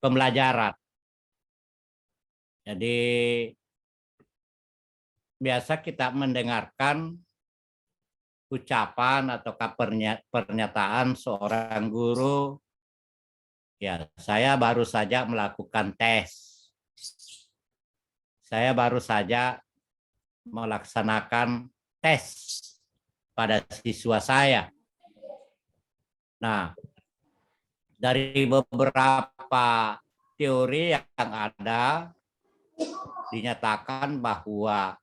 pembelajaran. Jadi biasa kita mendengarkan ucapan atau pernyataan seorang guru, ya saya baru saja melakukan tes. Saya baru saja melaksanakan tes pada siswa saya. Nah, dari beberapa teori yang ada, dinyatakan bahwa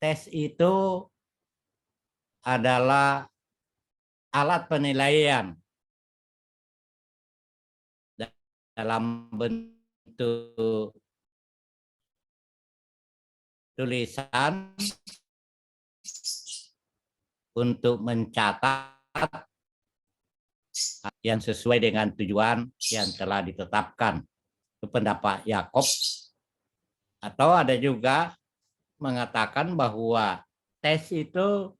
tes itu adalah alat penilaian dalam bentuk tulisan untuk mencatat yang sesuai dengan tujuan yang telah ditetapkan. Itu pendapat Yakob. Atau ada juga mengatakan bahwa tes itu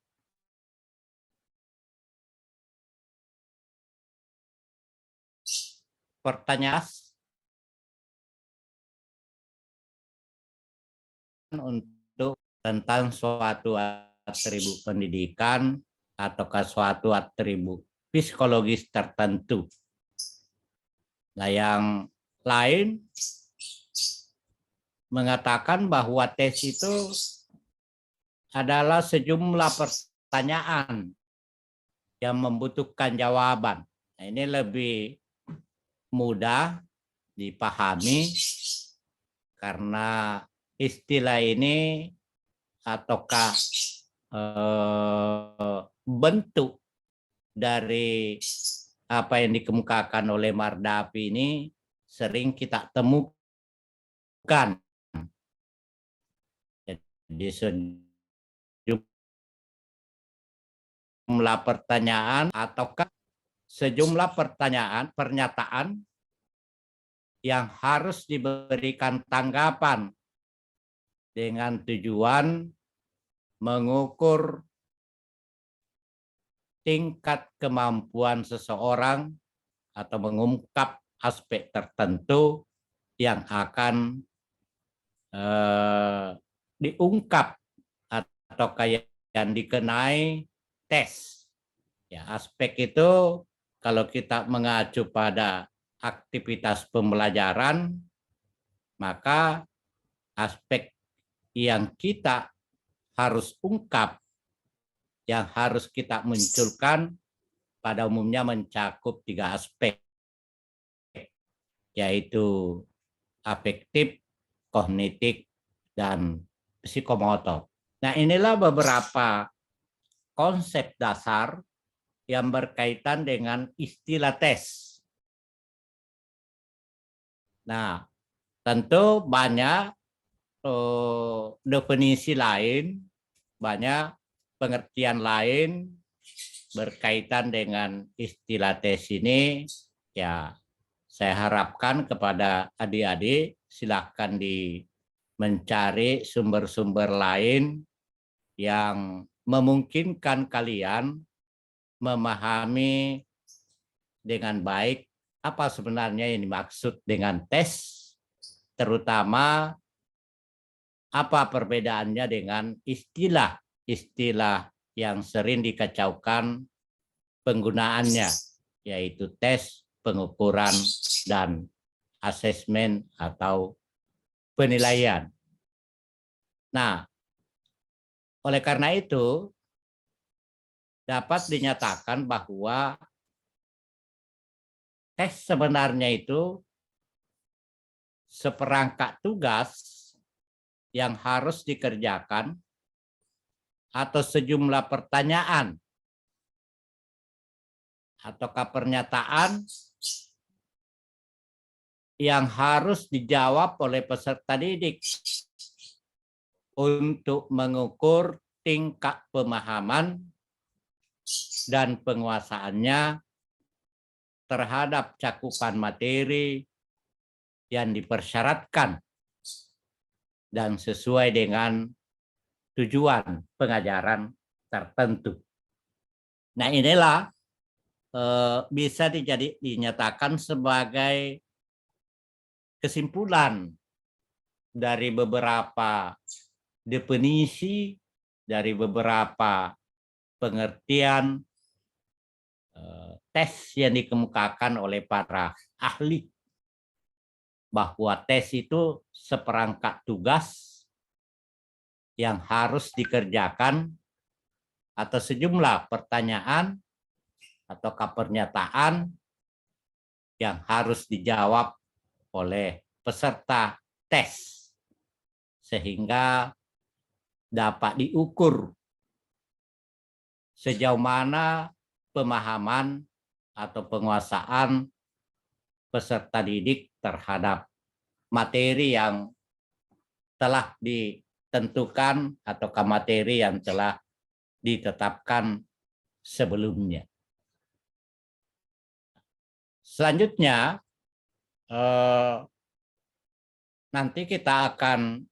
pertanyaan untuk tentang suatu atribut pendidikan ataukah suatu atribut psikologis tertentu. Nah, yang lain mengatakan bahwa tes itu adalah sejumlah pertanyaan yang membutuhkan jawaban. Nah, ini lebih mudah dipahami karena istilah ini ataukah bentuk dari apa yang dikemukakan oleh Mardavi ini sering kita temukan. Jadi sejumlah pertanyaan ataukah sejumlah pernyataan yang harus diberikan tanggapan dengan tujuan mengukur tingkat kemampuan seseorang atau mengungkap aspek tertentu yang akan diungkap atau yang dikenai tes. Ya, aspek itu kalau kita mengacu pada aktivitas pembelajaran, maka aspek yang kita harus ungkap, yang harus kita munculkan pada umumnya mencakup 3 aspek, yaitu afektif, kognitif, dan psikomotor. Nah, inilah beberapa konsep dasar yang berkaitan dengan istilah tes. Nah, tentu banyak definisi lain, banyak pengertian lain berkaitan dengan istilah tes ini. Ya, saya harapkan kepada adik-adik silakan mencari sumber-sumber lain yang memungkinkan kalian memahami dengan baik apa sebenarnya yang dimaksud dengan tes, terutama apa perbedaannya dengan istilah yang sering dikacaukan penggunaannya, yaitu tes, pengukuran, dan asesmen atau penilaian. Nah, oleh karena itu dapat dinyatakan bahwa tes sebenarnya itu seperangkat tugas yang harus dikerjakan atau sejumlah pertanyaan ataukah pernyataan yang harus dijawab oleh peserta didik untuk mengukur tingkat pemahaman dan penguasaannya terhadap cakupan materi yang dipersyaratkan dan sesuai dengan tujuan pengajaran tertentu. Nah, inilah bisa dinyatakan sebagai kesimpulan dari beberapa definisi, dari beberapa pengertian tes yang dikemukakan oleh para ahli, bahwa tes itu seperangkat tugas yang harus dikerjakan atau sejumlah pertanyaan atau pernyataan yang harus dijawab oleh peserta tes sehingga dapat diukur sejauh mana pemahaman atau penguasaan peserta didik terhadap materi yang telah ditentukan atau materi yang telah ditetapkan sebelumnya. Selanjutnya, nanti kita akan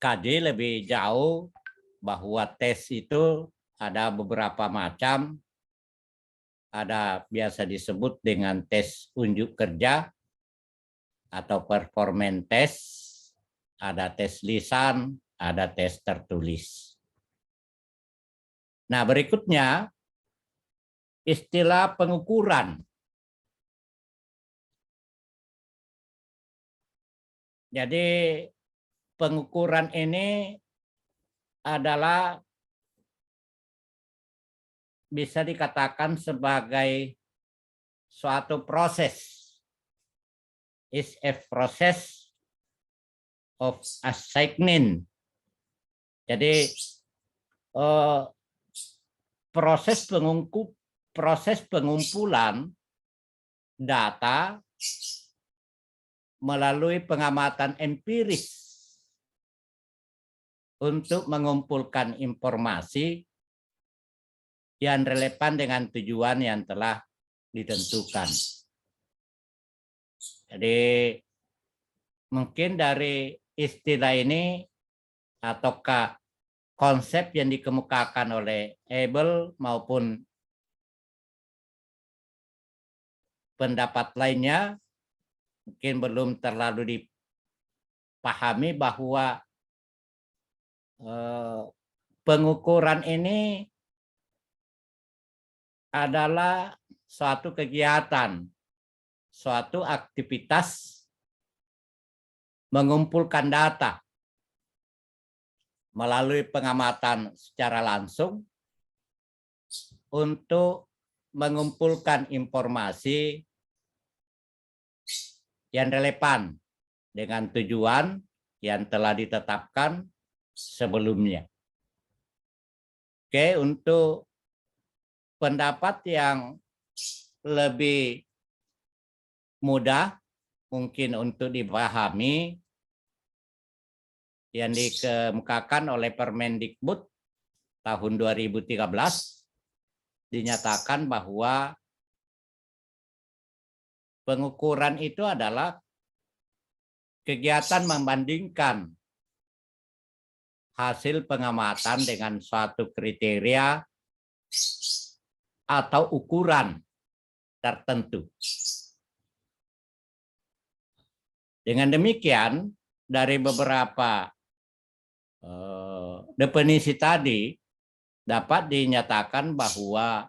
kaji lebih jauh bahwa tes itu ada beberapa macam. Ada biasa disebut dengan tes unjuk kerja atau performance test, ada tes lisan, ada tes tertulis. Nah, berikutnya istilah pengukuran. Jadi pengukuran ini adalah bisa dikatakan sebagai suatu proses. Is a process of assigning. Jadi proses pengumpulan data melalui pengamatan empiris untuk mengumpulkan informasi yang relevan dengan tujuan yang telah ditentukan. Jadi mungkin dari istilah ini ataukah konsep yang dikemukakan oleh Abel maupun pendapat lainnya mungkin belum terlalu dipahami bahwa pengukuran ini adalah suatu kegiatan, suatu aktivitas mengumpulkan data melalui pengamatan secara langsung untuk mengumpulkan informasi yang relevan dengan tujuan yang telah ditetapkan sebelumnya. Oke, untuk pendapat yang lebih mudah mungkin untuk dipahami yang dikemukakan oleh Permendikbud tahun 2013 dinyatakan bahwa pengukuran itu adalah kegiatan membandingkan hasil pengamatan dengan suatu kriteria atau ukuran tertentu. Dengan demikian, dari beberapa definisi tadi dapat dinyatakan bahwa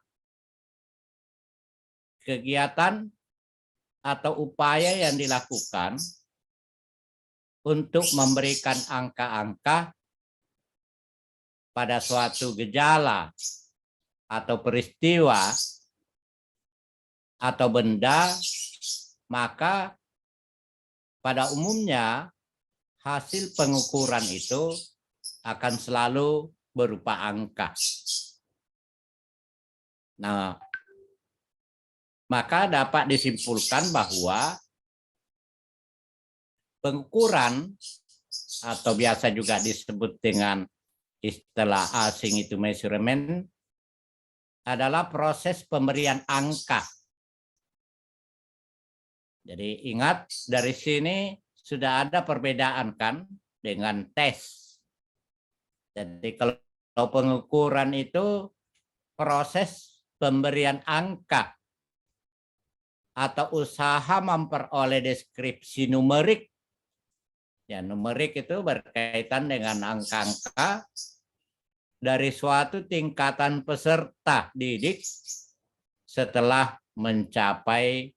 kegiatan atau upaya yang dilakukan untuk memberikan angka-angka pada suatu gejala atau peristiwa atau benda, maka pada umumnya hasil pengukuran itu akan selalu berupa angka. Nah, maka dapat disimpulkan bahwa pengukuran atau biasa juga disebut dengan istilah asing itu measurement adalah proses pemberian angka. Jadi ingat dari sini sudah ada perbedaan kan dengan tes. Jadi kalau pengukuran itu proses pemberian angka. atau usaha memperoleh deskripsi numerik. Ya, numerik itu berkaitan dengan angka-angka dari suatu tingkatan peserta didik setelah mencapai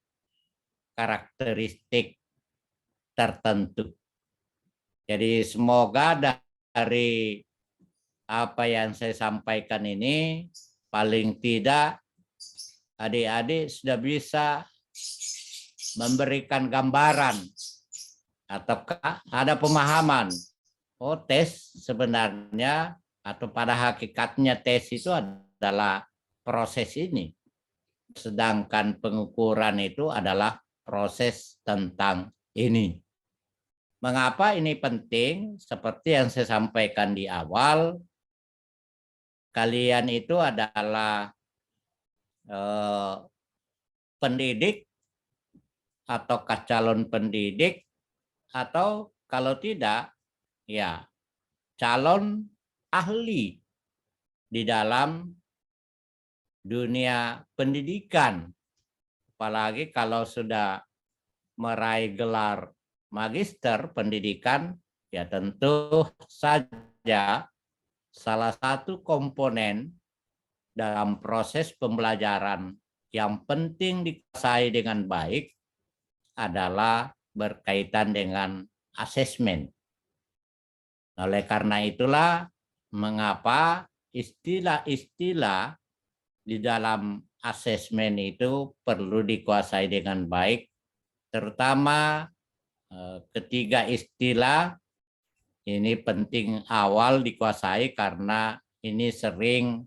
karakteristik tertentu. Jadi semoga dari apa yang saya sampaikan ini paling tidak adik-adik sudah bisa memberikan gambaran ataukah ada pemahaman. Oh, tes sebenarnya atau pada hakikatnya tes itu adalah proses ini. Sedangkan pengukuran itu adalah proses tentang ini. Mengapa ini penting? Seperti yang saya sampaikan di awal, kalian itu adalah pendidik ataukah calon pendidik, atau kalau tidak, ya calon ahli di dalam dunia pendidikan. Apalagi kalau sudah meraih gelar magister pendidikan, ya tentu saja salah satu komponen dalam proses pembelajaran yang penting dikuasai dengan baik adalah berkaitan dengan asesmen. Oleh karena itulah mengapa istilah-istilah di dalam asesmen itu perlu dikuasai dengan baik, terutama ketiga istilah ini penting awal dikuasai karena ini sering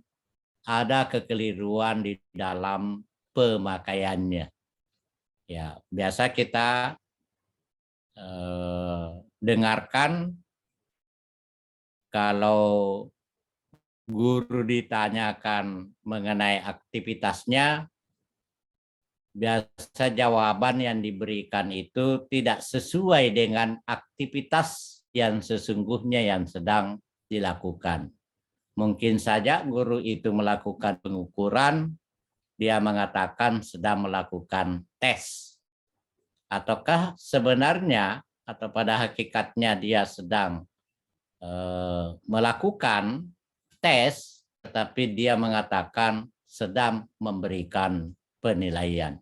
ada kekeliruan di dalam pemakaiannya. Ya, biasa kita dengarkan kalau guru ditanyakan mengenai aktivitasnya, biasa jawaban yang diberikan itu tidak sesuai dengan aktivitas yang sesungguhnya yang sedang dilakukan. Mungkin saja guru itu melakukan pengukuran, dia mengatakan sedang melakukan tes. Ataukah sebenarnya atau pada hakikatnya dia sedang melakukan tes, tetapi dia mengatakan sedang memberikan penilaian.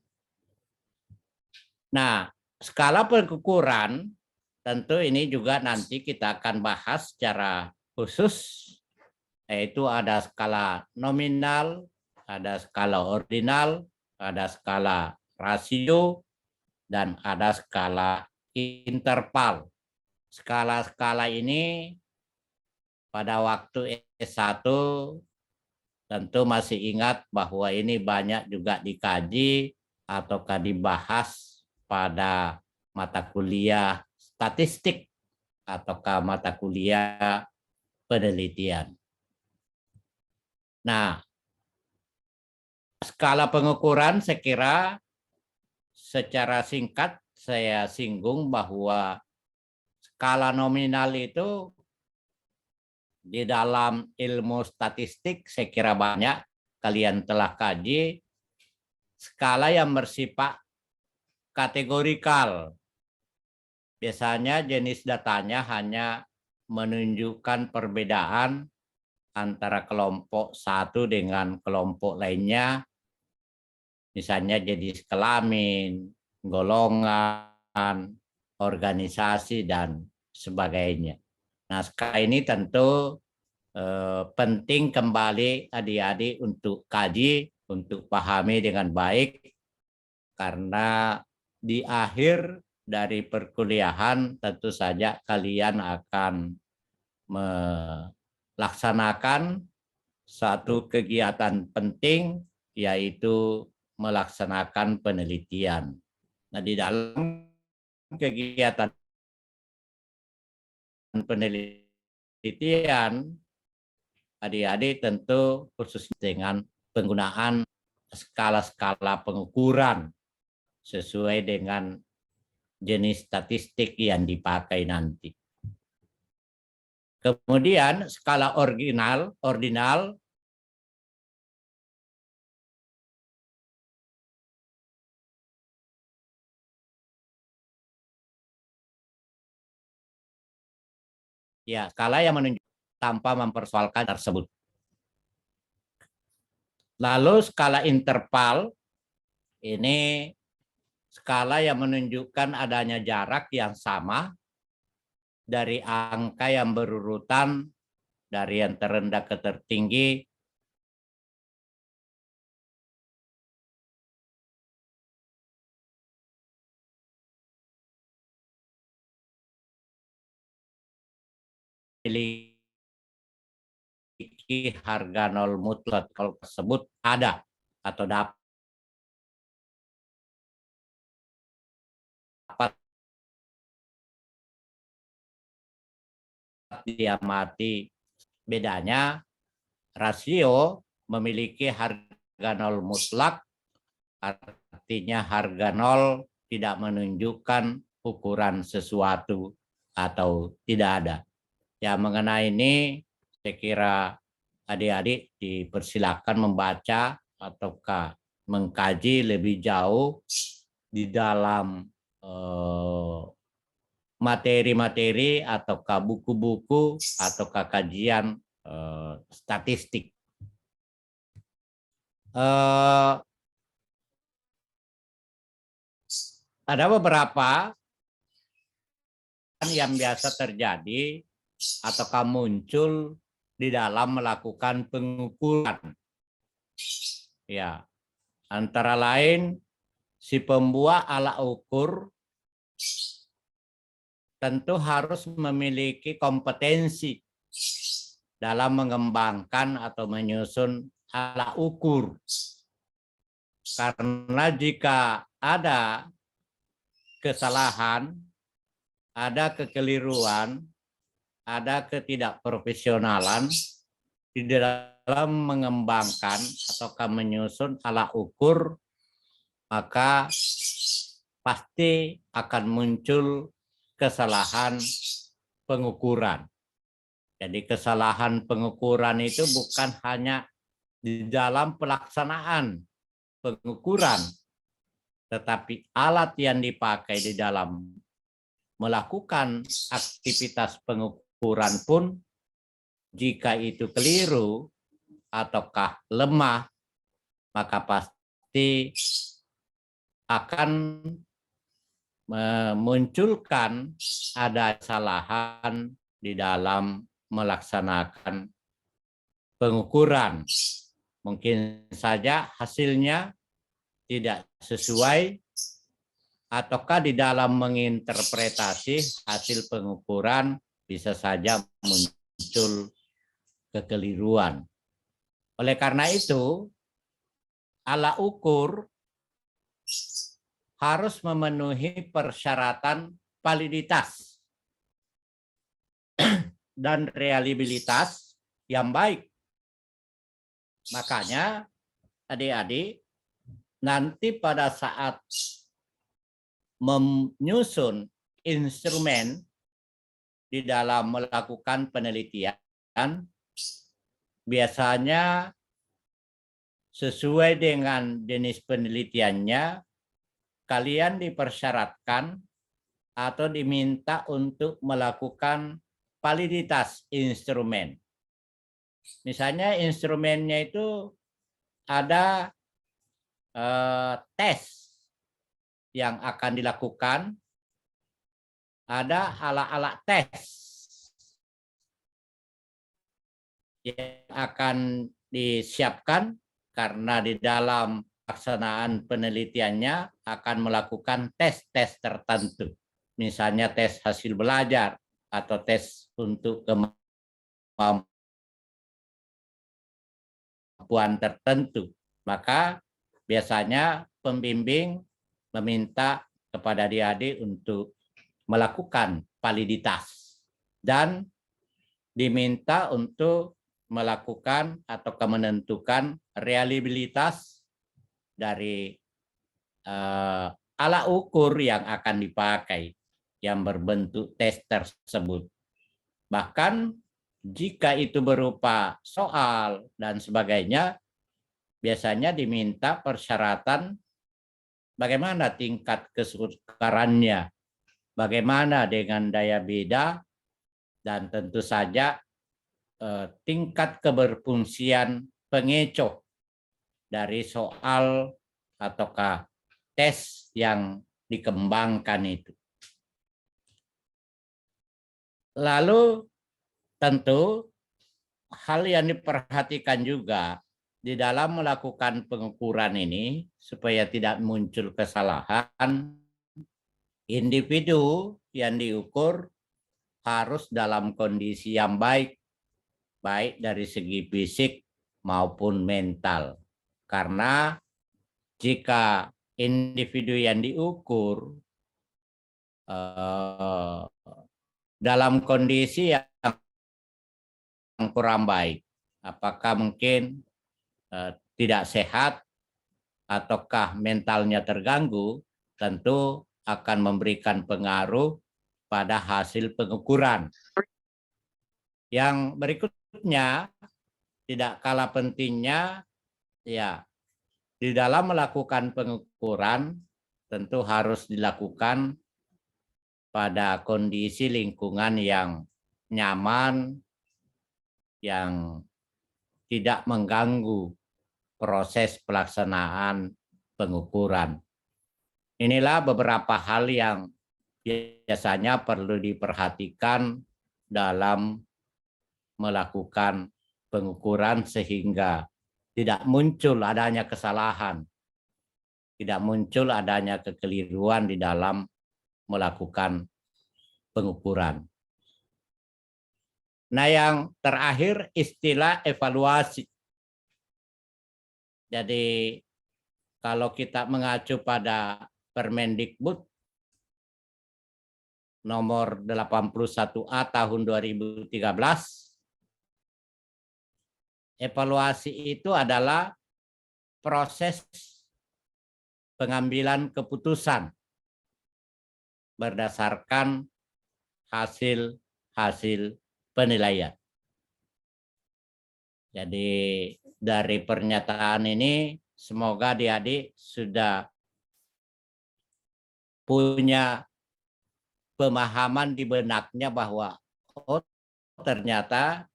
Nah, skala pengukuran tentu ini juga nanti kita akan bahas secara khusus, yaitu ada skala nominal, ada skala ordinal, ada skala rasio, dan ada skala interval. Skala-skala ini pada waktu S1 tentu masih ingat bahwa ini banyak juga dikaji ataukah dibahas pada mata kuliah statistik ataukah mata kuliah penelitian. Nah, skala pengukuran saya kira secara singkat saya singgung bahwa skala nominal itu di dalam ilmu statistik saya kira banyak kalian telah kaji, skala yang bersifat kategorikal. Biasanya jenis datanya hanya menunjukkan perbedaan antara kelompok satu dengan kelompok lainnya, misalnya jenis kelamin, golongan, organisasi, dan sebagainya. Nah, sekarang ini tentu penting kembali adik-adik untuk kaji, untuk pahami dengan baik, karena di akhir dari perkuliahan tentu saja kalian akan melaksanakan satu kegiatan penting, yaitu melaksanakan penelitian. Nah, di dalam kegiatan penelitian, adik-adik tentu khusus dengan penggunaan skala-skala pengukuran sesuai dengan jenis statistik yang dipakai nanti. Kemudian skala ordinal Ya, skala yang menunjuk tanpa mempersoalkan tersebut. Lalu skala interval ini skala yang menunjukkan adanya jarak yang sama dari angka yang berurutan dari yang terendah ke tertinggi memiliki harga nol mutlak kalau tersebut ada atau dapat diamati. Bedanya rasio memiliki harga nol mutlak, artinya harga nol tidak menunjukkan ukuran sesuatu atau tidak ada. Ya, mengenai ini saya kira adik-adik dipersilakan membaca ataukah mengkaji lebih jauh di dalam materi-materi ataukah buku-buku ataukah kajian statistik. Ada beberapa yang biasa terjadi ataukah muncul di dalam melakukan pengukuran. Ya, antara lain si pembuat alat ukur tentu harus memiliki kompetensi dalam mengembangkan atau menyusun alat ukur. Karena jika ada kesalahan, ada kekeliruan, ada ketidakprofesionalan di dalam mengembangkan ataukah menyusun alat ukur, maka pasti akan muncul kesalahan pengukuran. Jadi kesalahan pengukuran itu bukan hanya di dalam pelaksanaan pengukuran, tetapi alat yang dipakai di dalam melakukan aktivitas pengukuran pun jika itu keliru ataukah lemah, maka pasti akan memunculkan ada kesalahan di dalam melaksanakan pengukuran. Mungkin saja hasilnya tidak sesuai ataukah di dalam menginterpretasi hasil pengukuran bisa saja muncul kekeliruan. Oleh karena itu, alat ukur harus memenuhi persyaratan validitas dan reliabilitas yang baik. Makanya adik-adik nanti pada saat menyusun instrumen di dalam melakukan penelitian, biasanya sesuai dengan jenis penelitiannya, kalian dipersyaratkan atau diminta untuk melakukan validitas instrumen. Misalnya instrumennya itu ada tes yang akan dilakukan, ada alat-alat tes yang akan disiapkan karena di dalam pelaksanaan penelitiannya akan melakukan tes-tes tertentu. Misalnya tes hasil belajar atau tes untuk kemampuan tertentu. Maka biasanya pembimbing meminta kepada adik-adik untuk melakukan validitas dan diminta untuk melakukan atau menentukan reliabilitas dari alat ukur yang akan dipakai yang berbentuk tes tersebut. Bahkan jika itu berupa soal dan sebagainya, biasanya diminta persyaratan bagaimana tingkat kesukarannya, bagaimana dengan daya beda dan tentu saja tingkat keberfungsian pengecoh dari soal ataukah tes yang dikembangkan itu. Lalu tentu hal yang diperhatikan juga di dalam melakukan pengukuran ini supaya tidak muncul kesalahan, individu yang diukur harus dalam kondisi yang baik, baik dari segi fisik maupun mental. Karena jika individu yang diukur dalam kondisi yang kurang baik, apakah mungkin tidak sehat ataukah mentalnya terganggu, tentu akan memberikan pengaruh pada hasil pengukuran. Yang berikutnya, tidak kalah pentingnya, ya, di dalam melakukan pengukuran tentu harus dilakukan pada kondisi lingkungan yang nyaman, yang tidak mengganggu proses pelaksanaan pengukuran. Inilah beberapa hal yang biasanya perlu diperhatikan dalam melakukan pengukuran sehingga tidak muncul adanya kesalahan, tidak muncul adanya kekeliruan di dalam melakukan pengukuran. Nah, yang terakhir istilah evaluasi. Jadi kalau kita mengacu pada Permendikbud nomor 81A tahun 2013, evaluasi itu adalah proses pengambilan keputusan berdasarkan hasil penilaian. Jadi dari pernyataan ini semoga adik-adik sudah punya pemahaman di benaknya bahwa oh ternyata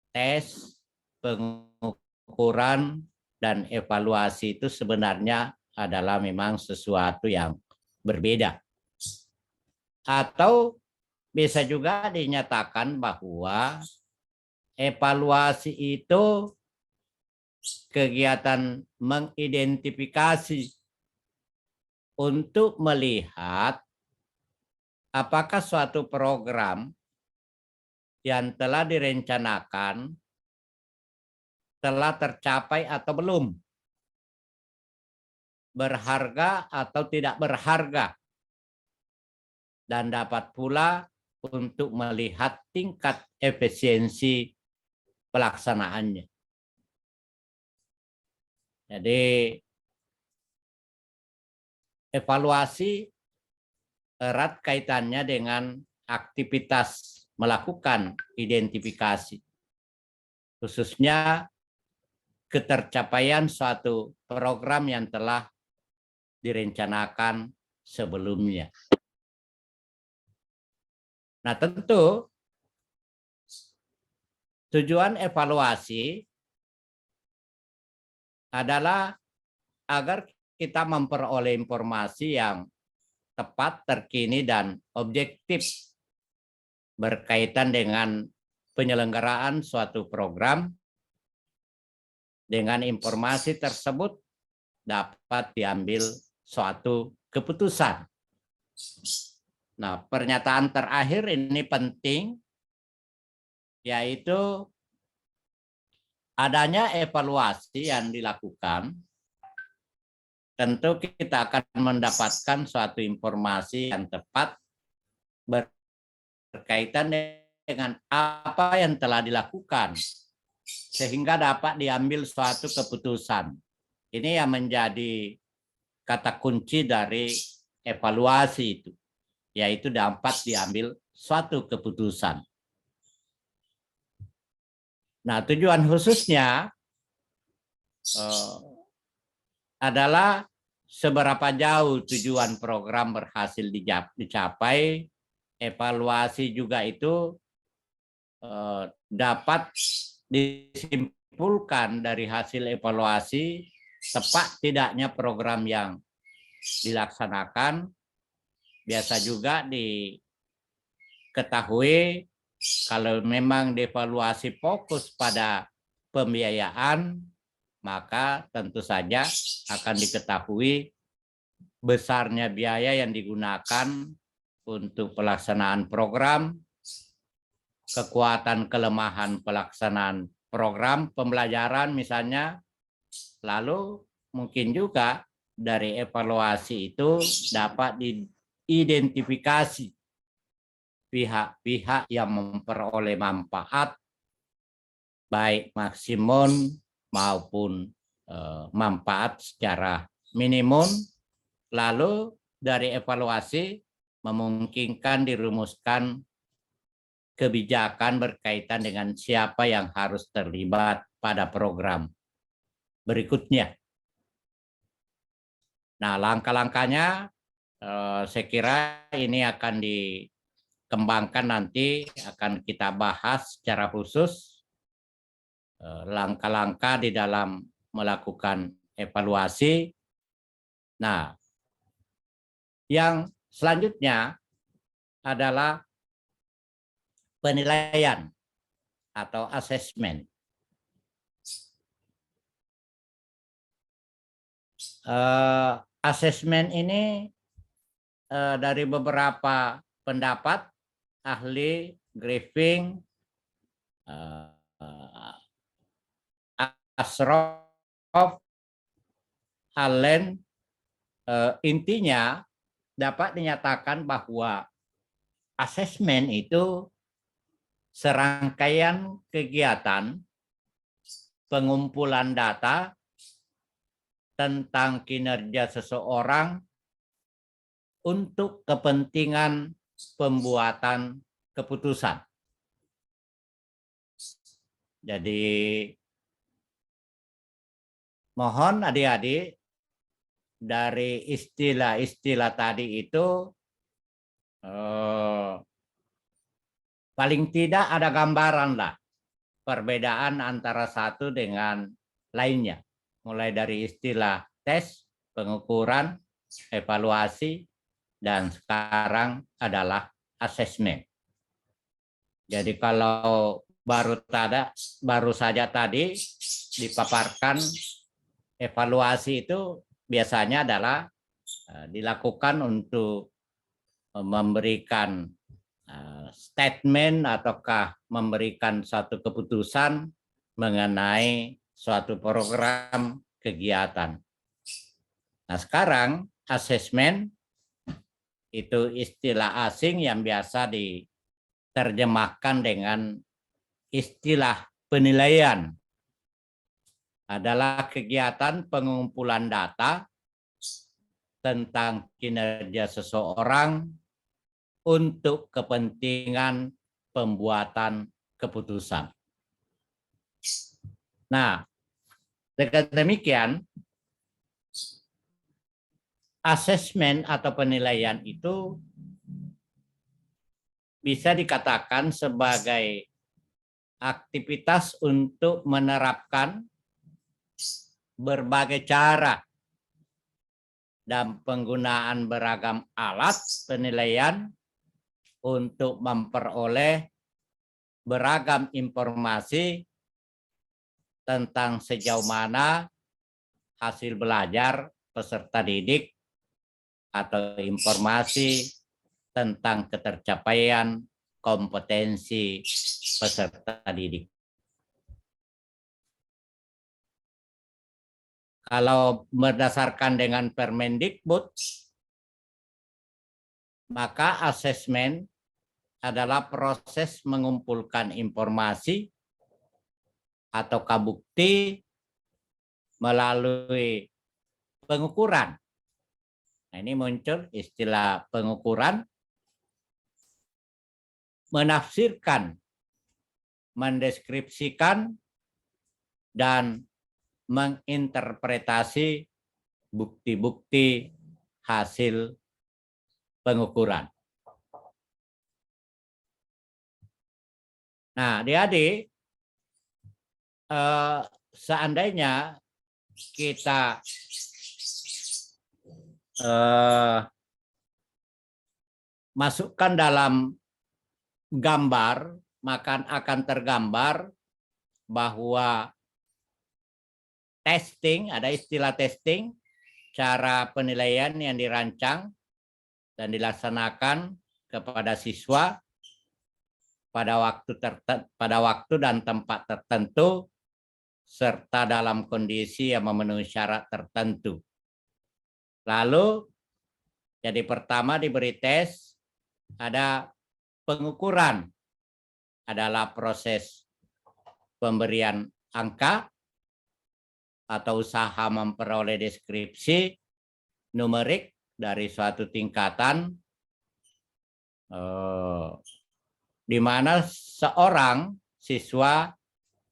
tes, pengukuran, dan evaluasi itu sebenarnya adalah memang sesuatu yang berbeda. Atau bisa juga dinyatakan bahwa evaluasi itu kegiatan mengidentifikasi untuk melihat apakah suatu program yang telah direncanakan telah tercapai atau belum, berharga atau tidak berharga, dan dapat pula untuk melihat tingkat efisiensi pelaksanaannya. Jadi evaluasi erat kaitannya dengan aktivitas melakukan identifikasi, khususnya ketercapaian suatu program yang telah direncanakan sebelumnya. Nah, tentu tujuan evaluasi adalah agar kita memperoleh informasi yang tepat, terkini, dan objektif berkaitan dengan penyelenggaraan suatu program. Dengan informasi tersebut dapat diambil suatu keputusan. Nah, pernyataan terakhir ini penting, yaitu adanya evaluasi yang dilakukan, tentu kita akan mendapatkan suatu informasi yang tepat berkaitan dengan apa yang telah dilakukan, sehingga dapat diambil suatu keputusan. Ini yang menjadi kata kunci dari evaluasi itu, yaitu dapat diambil suatu keputusan. Nah, tujuan khususnya adalah seberapa jauh tujuan program berhasil dicapai. Evaluasi juga itu dapat disimpulkan dari hasil evaluasi tepat tidaknya program yang dilaksanakan. Biasa juga diketahui kalau memang dievaluasi fokus pada pembiayaan, maka tentu saja akan diketahui besarnya biaya yang digunakan untuk pelaksanaan program, kekuatan kelemahan pelaksanaan program pembelajaran misalnya, lalu mungkin juga dari evaluasi itu dapat diidentifikasi pihak-pihak yang memperoleh manfaat baik maksimum maupun manfaat secara minimum, lalu dari evaluasi memungkinkan dirumuskan kebijakan berkaitan dengan siapa yang harus terlibat pada program berikutnya. Nah, langkah-langkahnya saya kira ini akan dikembangkan nanti, akan kita bahas secara khusus langkah-langkah di dalam melakukan evaluasi. Nah, yang selanjutnya adalah penilaian atau asesmen. Asesmen ini dari beberapa pendapat ahli Griffin, Asroff, Allen, intinya dapat dinyatakan bahwa asesmen itu serangkaian kegiatan pengumpulan data tentang kinerja seseorang untuk kepentingan pembuatan keputusan. Jadi mohon adik-adik dari istilah-istilah tadi itu paling tidak ada gambaran lah perbedaan antara satu dengan lainnya. Mulai dari istilah tes, pengukuran, evaluasi, dan sekarang adalah asesmen. Jadi kalau baru saja tadi dipaparkan evaluasi itu biasanya adalah dilakukan untuk memberikan statement ataukah memberikan satu keputusan mengenai suatu program kegiatan. Nah, sekarang asesmen itu istilah asing yang biasa diterjemahkan dengan istilah penilaian. Adalah kegiatan pengumpulan data tentang kinerja seseorang untuk kepentingan pembuatan keputusan. Nah, dengan demikian, asesmen atau penilaian itu bisa dikatakan sebagai aktivitas untuk menerapkan berbagai cara dan penggunaan beragam alat penilaian untuk memperoleh beragam informasi tentang sejauh mana hasil belajar peserta didik atau informasi tentang ketercapaian kompetensi peserta didik. Kalau berdasarkan dengan Permendikbud, maka asesmen adalah proses mengumpulkan informasi atau bukti melalui pengukuran. Nah, ini muncul istilah pengukuran, menafsirkan, mendeskripsikan, dan menginterpretasi bukti-bukti hasil pengukuran. Nah, adik-adik, seandainya kita masukkan dalam gambar, maka akan tergambar bahwa testing, ada istilah testing, cara penilaian yang dirancang dan dilaksanakan kepada siswa pada waktu dan tempat tertentu serta dalam kondisi yang memenuhi syarat tertentu. Lalu jadi pertama diberi tes, ada pengukuran, adalah proses pemberian angka atau usaha memperoleh deskripsi numerik dari suatu tingkatan di mana seorang siswa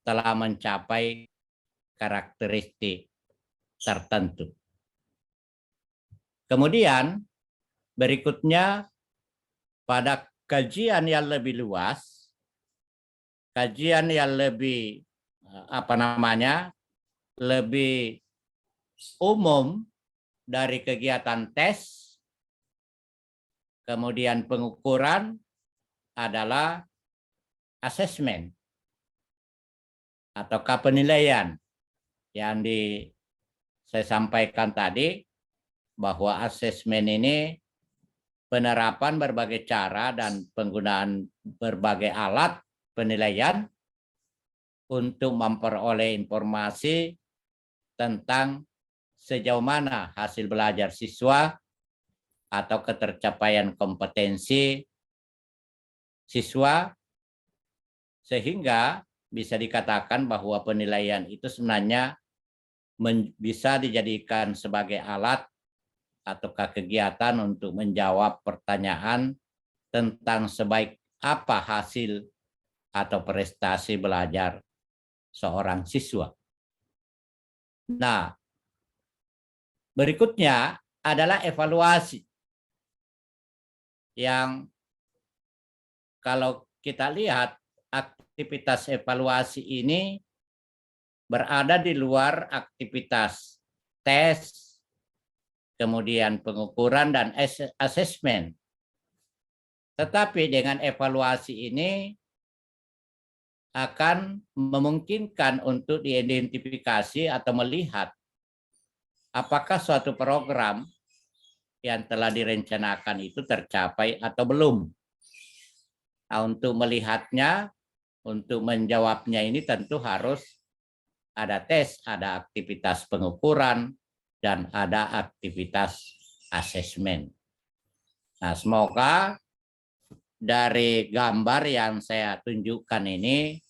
telah mencapai karakteristik tertentu. Kemudian berikutnya pada kajian yang lebih luas, kajian yang lebih lebih umum dari kegiatan tes, kemudian pengukuran adalah asesmen atau penilaian yang saya sampaikan tadi, bahwa asesmen ini penerapan berbagai cara dan penggunaan berbagai alat penilaian untuk memperoleh informasi tentang sejauh mana hasil belajar siswa atau ketercapaian kompetensi siswa, sehingga bisa dikatakan bahwa penilaian itu sebenarnya bisa dijadikan sebagai alat ataukah kegiatan untuk menjawab pertanyaan tentang sebaik apa hasil atau prestasi belajar seorang siswa. Nah, berikutnya adalah evaluasi, yang kalau kita lihat aktivitas evaluasi ini berada di luar aktivitas tes, kemudian pengukuran dan asesmen. Tetapi dengan evaluasi ini akan memungkinkan untuk diidentifikasi atau melihat apakah suatu program yang telah direncanakan itu tercapai atau belum. Nah, untuk melihatnya, untuk menjawabnya ini tentu harus ada tes, ada aktivitas pengukuran, dan ada aktivitas asesmen. Nah, semoga dari gambar yang saya tunjukkan ini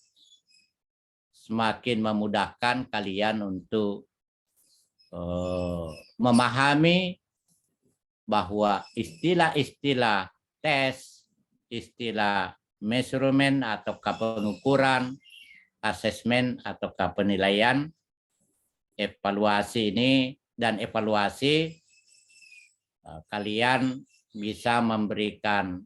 semakin memudahkan kalian untuk memahami bahwa istilah-istilah tes, istilah measurement atau pengukuran, asesmen atau penilaian, evaluasi ini, dan evaluasi kalian bisa memberikan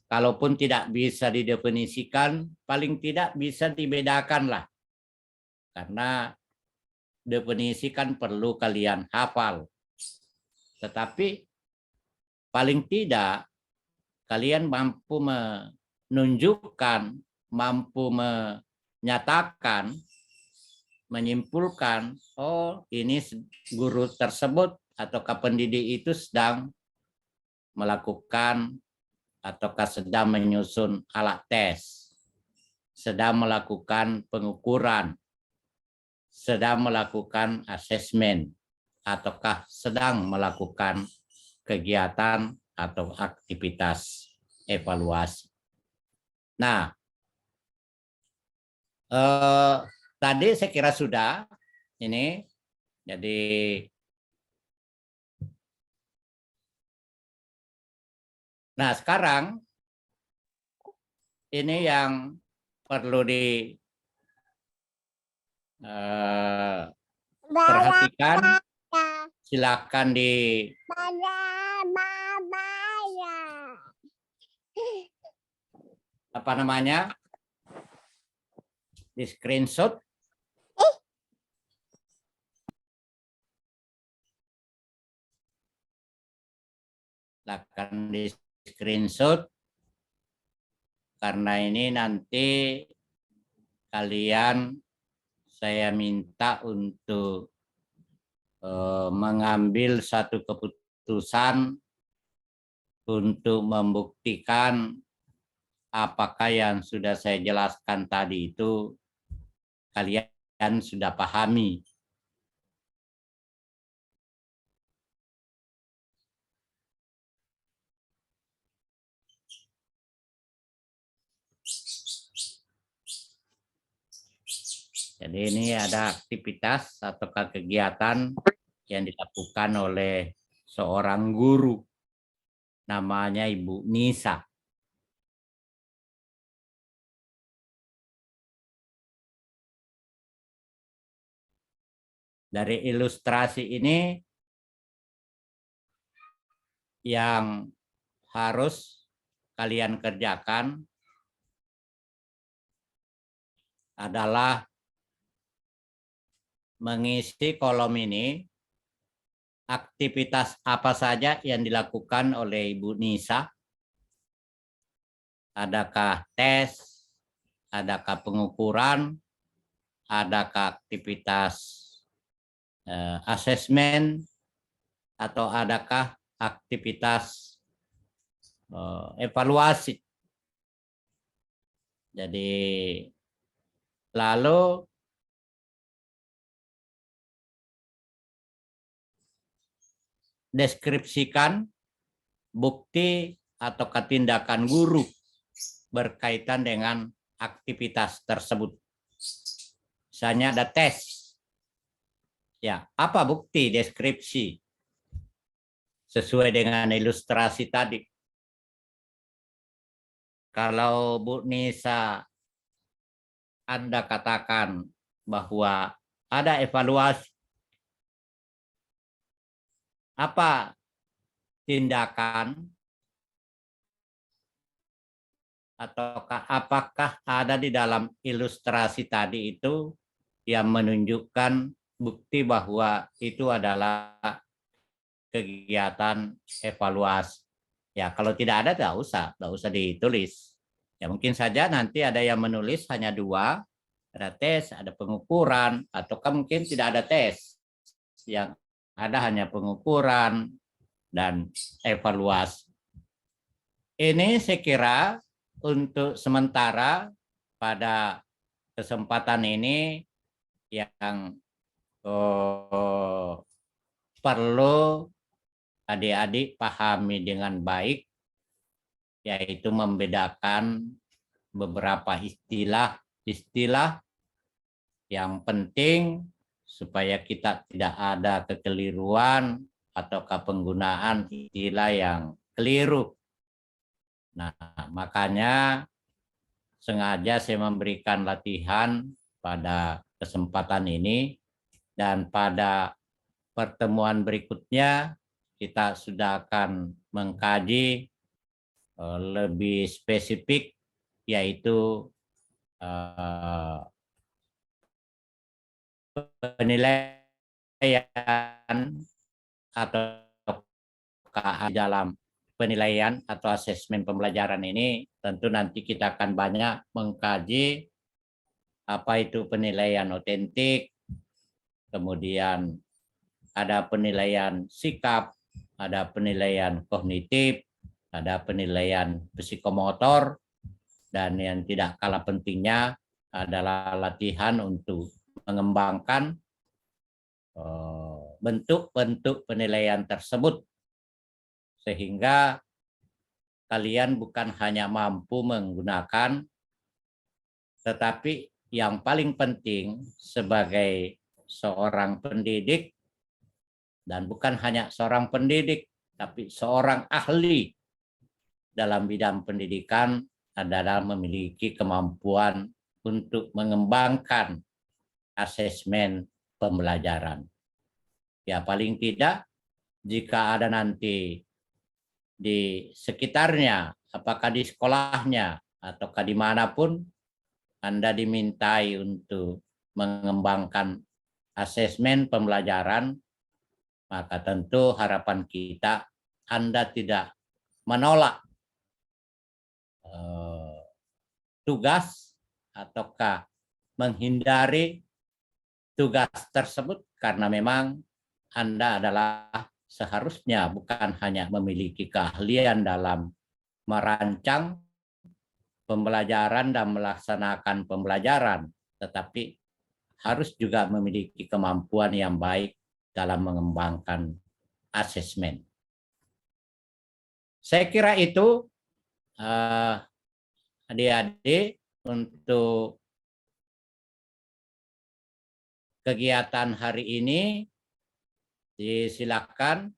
kalaupun tidak bisa didefinisikan, paling tidak bisa dibedakan lah, karena definisi kan perlu kalian hafal, tetapi paling tidak kalian mampu menunjukkan, mampu menyatakan, menyimpulkan, oh ini guru tersebut atau pendidik itu sedang melakukan ataukah sedang menyusun alat tes, sedang melakukan pengukuran, sedang melakukan asesmen, ataukah sedang melakukan kegiatan atau aktivitas evaluasi. Nah, tadi saya kira sudah ini, jadi nah sekarang ini yang perlu perhatikan, silakan apa namanya, di screenshot. Silakan di screenshot, karena ini nanti kalian saya minta untuk mengambil satu keputusan untuk membuktikan apakah yang sudah saya jelaskan tadi itu kalian sudah pahami. Jadi ini ada aktivitas atau kegiatan yang dilakukan oleh seorang guru, namanya Ibu Nisa. Dari ilustrasi ini yang harus kalian kerjakan adalah mengisi kolom ini aktivitas apa saja yang dilakukan oleh Ibu Nisa. Adakah tes, adakah pengukuran, adakah aktivitas asesmen, atau adakah aktivitas evaluasi. Jadi lalu deskripsikan bukti atau tindakan guru berkaitan dengan aktivitas tersebut. Misalnya ada tes. Ya, apa bukti deskripsi? Sesuai dengan ilustrasi tadi. Kalau Bu Nisa, Anda katakan bahwa ada evaluasi, apa tindakan ataukah apakah ada di dalam ilustrasi tadi itu yang menunjukkan bukti bahwa itu adalah kegiatan evaluasi. Ya, kalau tidak ada tidak usah ditulis. Ya mungkin saja nanti ada yang menulis hanya dua, ada tes, ada pengukuran, ataukah mungkin tidak ada tes, yang ada hanya pengukuran dan evaluasi. Ini saya kira untuk sementara pada kesempatan ini yang perlu adik-adik pahami dengan baik, yaitu membedakan beberapa istilah yang penting supaya kita tidak ada kekeliruan ataukah penggunaan istilah yang keliru. Nah, makanya sengaja saya memberikan latihan pada kesempatan ini, dan pada pertemuan berikutnya kita sudah akan mengkaji lebih spesifik, yaitu penilaian atau dalam penilaian atau asesmen pembelajaran ini. Tentu nanti kita akan banyak mengkaji apa itu penilaian otentik, kemudian ada penilaian sikap, ada penilaian kognitif, ada penilaian psikomotor, dan yang tidak kalah pentingnya adalah latihan untuk mengembangkan bentuk-bentuk penilaian tersebut, sehingga kalian bukan hanya mampu menggunakan, tetapi yang paling penting sebagai seorang pendidik, dan bukan hanya seorang pendidik, tapi seorang ahli dalam bidang pendidikan, adalah memiliki kemampuan untuk mengembangkan asesmen pembelajaran. Ya paling tidak, jika ada nanti di sekitarnya, apakah di sekolahnya atau dimanapun Anda dimintai untuk mengembangkan asesmen pembelajaran, maka tentu harapan kita Anda tidak menolak tugas ataukah menghindari tugas tersebut, karena memang Anda adalah seharusnya bukan hanya memiliki keahlian dalam merancang pembelajaran dan melaksanakan pembelajaran, tetapi harus juga memiliki kemampuan yang baik dalam mengembangkan asesmen. Saya kira itu adik-adik untuk kegiatan hari ini. Disilakan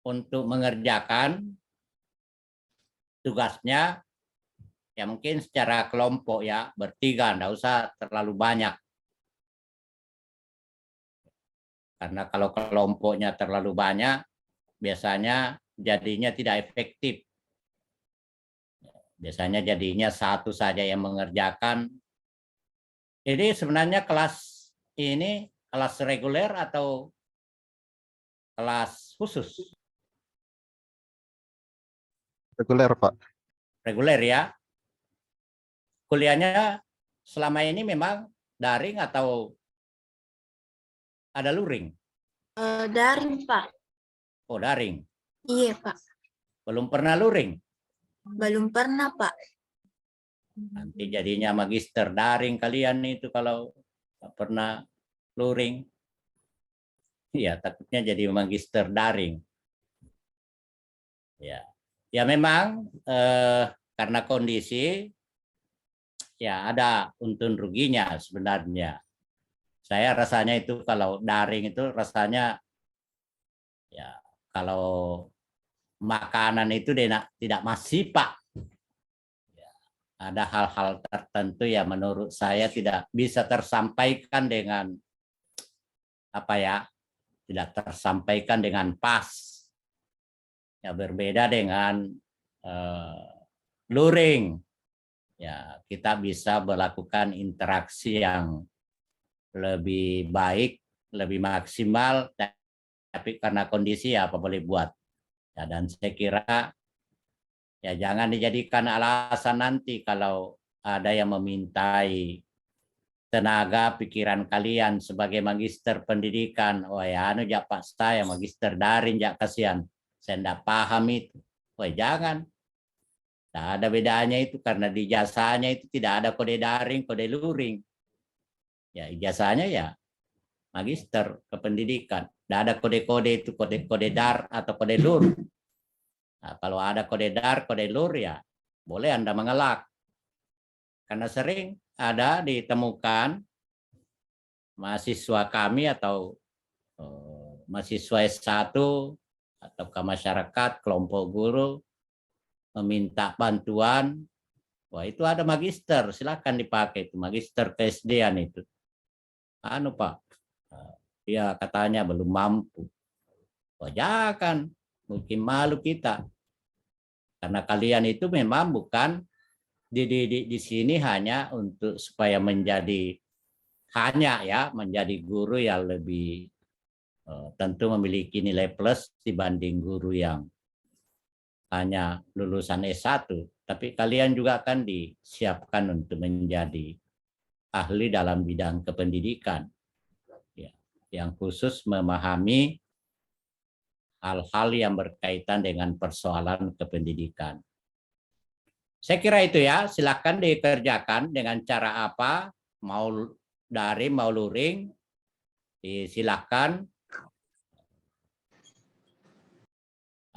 untuk mengerjakan tugasnya, ya mungkin secara kelompok ya, bertiga, enggak usah terlalu banyak. Karena kalau kelompoknya terlalu banyak, biasanya jadinya tidak efektif. Biasanya jadinya satu saja yang mengerjakan. Jadi sebenarnya kelas ini kelas reguler atau kelas khusus? Reguler, Pak. Reguler ya. Kuliahnya selama ini memang daring atau ada luring? Daring, Pak. Oh, daring. Iya, Pak. Belum pernah luring? Belum pernah, Pak. Nanti jadinya magister daring kalian itu kalau nggak pernah luring. Ya, takutnya jadi magister daring. Ya, ya memang karena kondisi ya ada untung ruginya sebenarnya. Saya rasanya itu kalau daring itu rasanya ya kalau makanan itu tidak masih Pak. Ya, ada hal-hal tertentu ya menurut saya tidak bisa tersampaikan dengan apa ya, tidak tersampaikan dengan pas. Ya berbeda dengan luring. Ya, kita bisa melakukan interaksi yang lebih baik, lebih maksimal, tapi karena kondisi ya apa boleh buat. Ya, dan saya kira ya jangan dijadikan alasan nanti kalau ada yang memintai tenaga pikiran kalian sebagai magister pendidikan. Oh ya, anu jak Pak saya magister daring jak kasihan. Saya tidak paham itu. Oh jangan. Tidak ada bedanya itu karena di jasanya itu tidak ada kode daring, kode luring. Ya ijazahnya ya magister kependidikan. Tidak ada kode-kode itu kode-kode dar atau kode lur. Nah, kalau ada kode dar, kode lur ya boleh Anda mengelak. Karena sering ada ditemukan mahasiswa kami atau mahasiswa S1 atau ke masyarakat, kelompok guru meminta bantuan. Wah itu ada magister, silakan dipakai itu magister ke-SD-an itu. Anu Pak, dia katanya belum mampu. Oh jangan, mungkin malu kita. Karena kalian itu memang bukan dididik di sini hanya untuk supaya menjadi guru yang lebih tentu memiliki nilai plus dibanding guru yang hanya lulusan S1, tapi kalian juga akan disiapkan untuk menjadi ahli dalam bidang kependidikan, ya, yang khusus memahami hal-hal yang berkaitan dengan persoalan kependidikan. Saya kira itu ya, silakan dikerjakan dengan cara apa, mau daring, mau luring, silakan.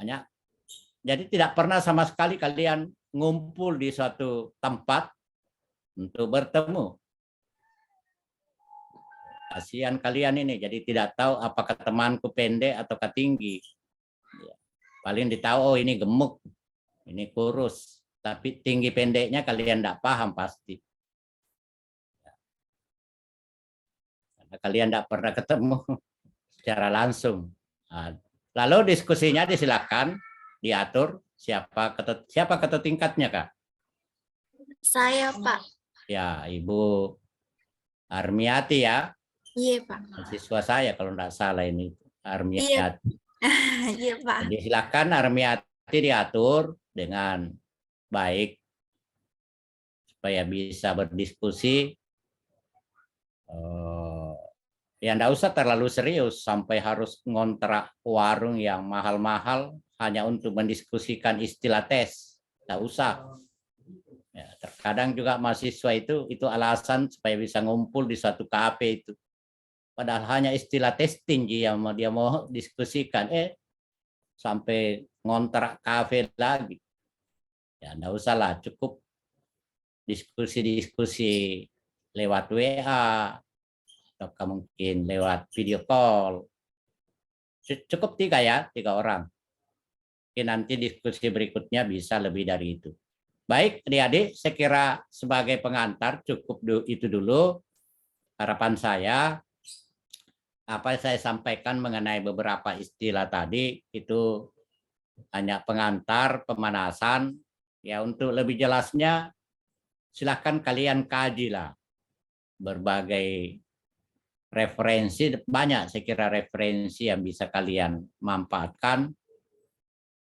Banyak. Jadi tidak pernah sama sekali kalian ngumpul di suatu tempat untuk bertemu. Kasihan kalian ini, jadi tidak tahu apakah temanku pendek atau tinggi. Paling ditahu, oh ini gemuk, ini kurus. Tapi tinggi pendeknya kalian tidak paham pasti. Karena kalian tidak pernah ketemu secara langsung. Lalu diskusinya disilakan diatur siapa ketua tingkatnya Kak? Saya, Pak. Ya, Ibu Armiati ya, Iya, Pak. mahasiswa saya kalau tidak salah ini Iya. Armiati. Iya, Pak. Jadi silakan Armiati diatur dengan baik supaya bisa berdiskusi. Ya enggak usah terlalu serius sampai harus ngontrak warung yang mahal-mahal hanya untuk mendiskusikan istilah tes. Enggak usah. Ya, terkadang juga mahasiswa itu alasan supaya bisa ngumpul di satu kafe itu. Padahal hanya istilah testing yang dia mau diskusikan. Sampai ngontrak kafe lagi. Ya enggak usah lah, cukup diskusi-diskusi lewat WA atau mungkin lewat video call. Cukup 3 ya, 3 orang. Mungkin nanti diskusi berikutnya bisa lebih dari itu. Baik, adik-adik, saya kira sebagai pengantar cukup itu dulu harapan saya. Apa yang saya sampaikan mengenai beberapa istilah tadi itu hanya pengantar, pemanasan. Ya, untuk lebih jelasnya silakan kalian kajilah berbagai referensi, banyak saya kira referensi yang bisa kalian manfaatkan,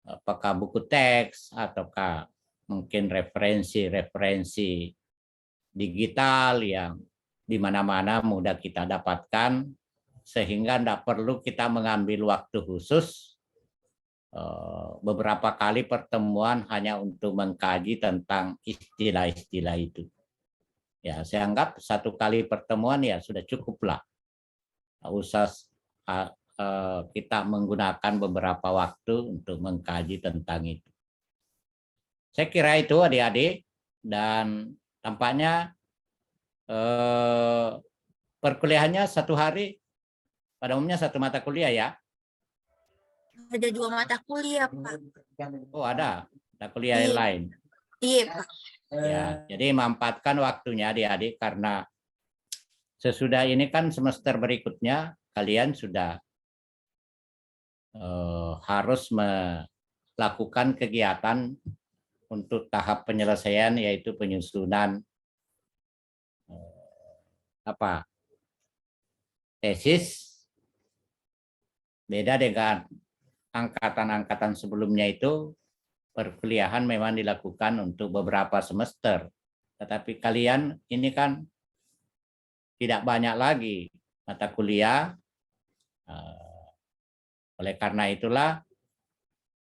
apakah buku teks ataukah mungkin referensi digital yang di mana-mana mudah kita dapatkan, sehingga tidak perlu kita mengambil waktu khusus beberapa kali pertemuan hanya untuk mengkaji tentang istilah-istilah itu. Ya, saya anggap 1 kali pertemuan ya sudah cukuplah. Nggak usah kita menggunakan beberapa waktu untuk mengkaji tentang itu. Saya kira itu adik-adik, dan tampaknya perkuliahannya 1 hari, pada umumnya 1 mata kuliah ya. Ada 2 mata kuliah, Pak. Oh ada kuliah Iya. lain. Iya, Pak. Ya, jadi manfaatkan waktunya adik-adik karena sesudah ini kan semester berikutnya kalian sudah harus melakukan kegiatan untuk tahap penyelesaian, yaitu penyusunan tesis. Beda dengan angkatan-angkatan sebelumnya itu perkuliahan memang dilakukan untuk beberapa semester. Tetapi kalian ini kan tidak banyak lagi mata kuliah. Oleh karena itulah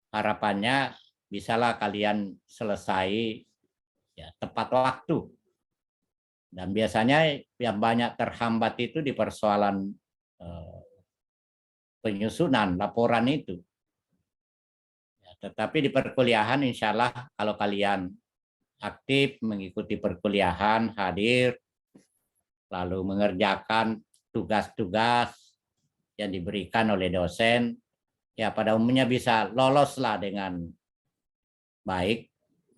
harapannya bisalah kalian selesai ya, tepat waktu. Dan biasanya yang banyak terhambat itu di persoalan penyusunan laporan itu. Ya, tetapi di perkuliahan insya Allah kalau kalian aktif mengikuti perkuliahan, hadir, lalu mengerjakan tugas-tugas yang diberikan oleh dosen, ya pada umumnya bisa loloslah dengan baik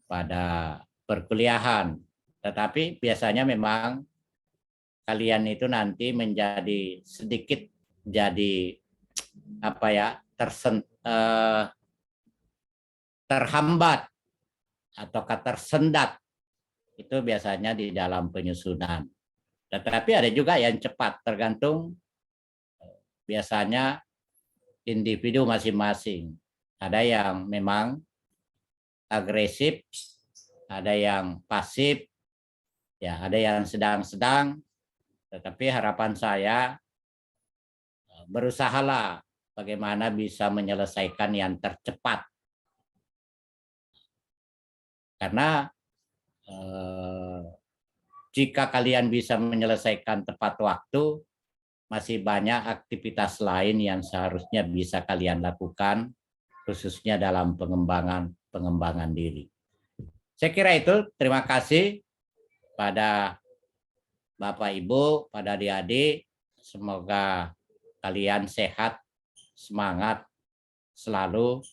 pada perkuliahan. Tetapi biasanya memang kalian itu nanti menjadi sedikit jadi terhambat atau tersendat itu biasanya di dalam penyusunan. Tetapi ada juga yang cepat, tergantung biasanya individu masing-masing. Ada yang memang agresif, ada yang pasif, ya ada yang sedang-sedang. Tetapi harapan saya berusahalah bagaimana bisa menyelesaikan yang tercepat. Karena jika kalian bisa menyelesaikan tepat waktu, masih banyak aktivitas lain yang seharusnya bisa kalian lakukan, khususnya dalam pengembangan diri. Saya kira itu. Terima kasih pada Bapak Ibu, pada adik-adik. Semoga kalian sehat, semangat selalu.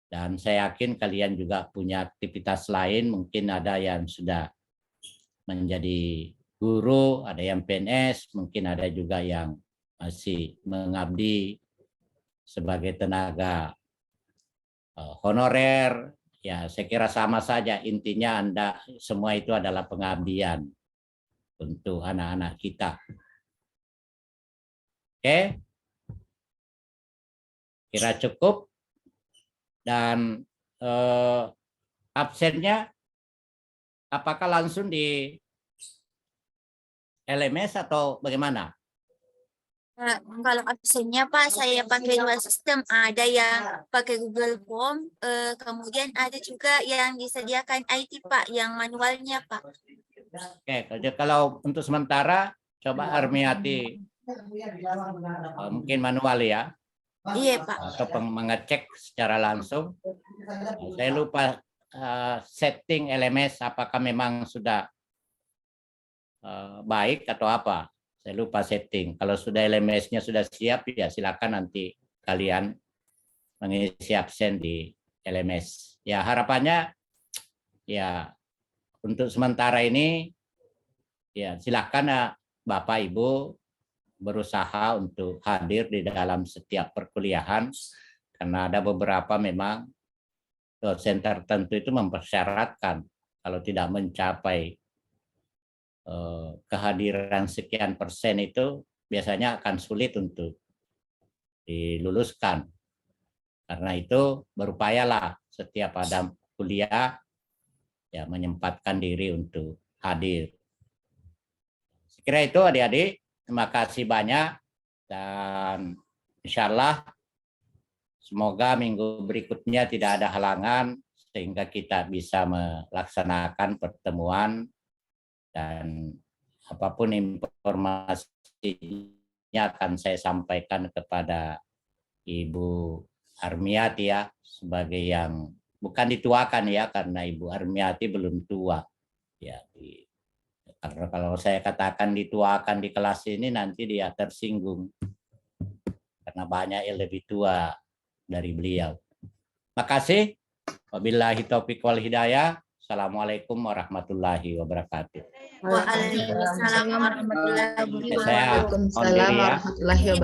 Dan saya yakin kalian juga punya aktivitas lain. Mungkin ada yang sudah menjadi guru, ada yang PNS, mungkin ada juga yang masih mengabdi sebagai tenaga honorer, Ya, saya kira sama saja. Intinya Anda semua itu adalah pengabdian untuk anak-anak kita. Oke? Kira cukup. Dan absennya apakah langsung di LMS atau bagaimana? Kalau absennya Pak, saya pakai dua sistem. Ada yang pakai Google Form, kemudian ada juga yang disediakan IT Pak, yang manualnya Pak. Oke, kalau untuk sementara coba Armiati mungkin manual ya, Iya Pak. atau mengecek secara langsung. Saya lupa setting LMS apakah memang sudah baik atau apa. Saya lupa setting. Kalau sudah LMS-nya sudah siap, ya silakan nanti kalian mengisi absen di LMS. Ya harapannya ya untuk sementara ini ya silakan Bapak Ibu berusaha untuk hadir di dalam setiap perkuliahan, karena ada beberapa memang dosen tertentu itu mempersyaratkan kalau tidak mencapai kehadiran sekian persen itu biasanya akan sulit untuk diluluskan. Karena itu berupayalah setiap ada kuliah ya menyempatkan diri untuk hadir. Sekira itu adik-adik, terima kasih banyak dan insya Allah semoga minggu berikutnya tidak ada halangan sehingga kita bisa melaksanakan pertemuan dan apapun informasinya akan saya sampaikan kepada Ibu Armiati ya, sebagai yang bukan dituakan ya, karena Ibu Armiati belum tua ya. Karena kalau saya katakan dituakan di kelas ini nanti dia tersinggung karena banyak yang lebih tua dari beliau. Makasih. Wabillahi taufiq wal hidayah. Assalamualaikum warahmatullahi wabarakatuh. Waalaikumsalam warahmatullahi Saya wabarakatuh. on diri ya. warahmatullahi wabarakatuh.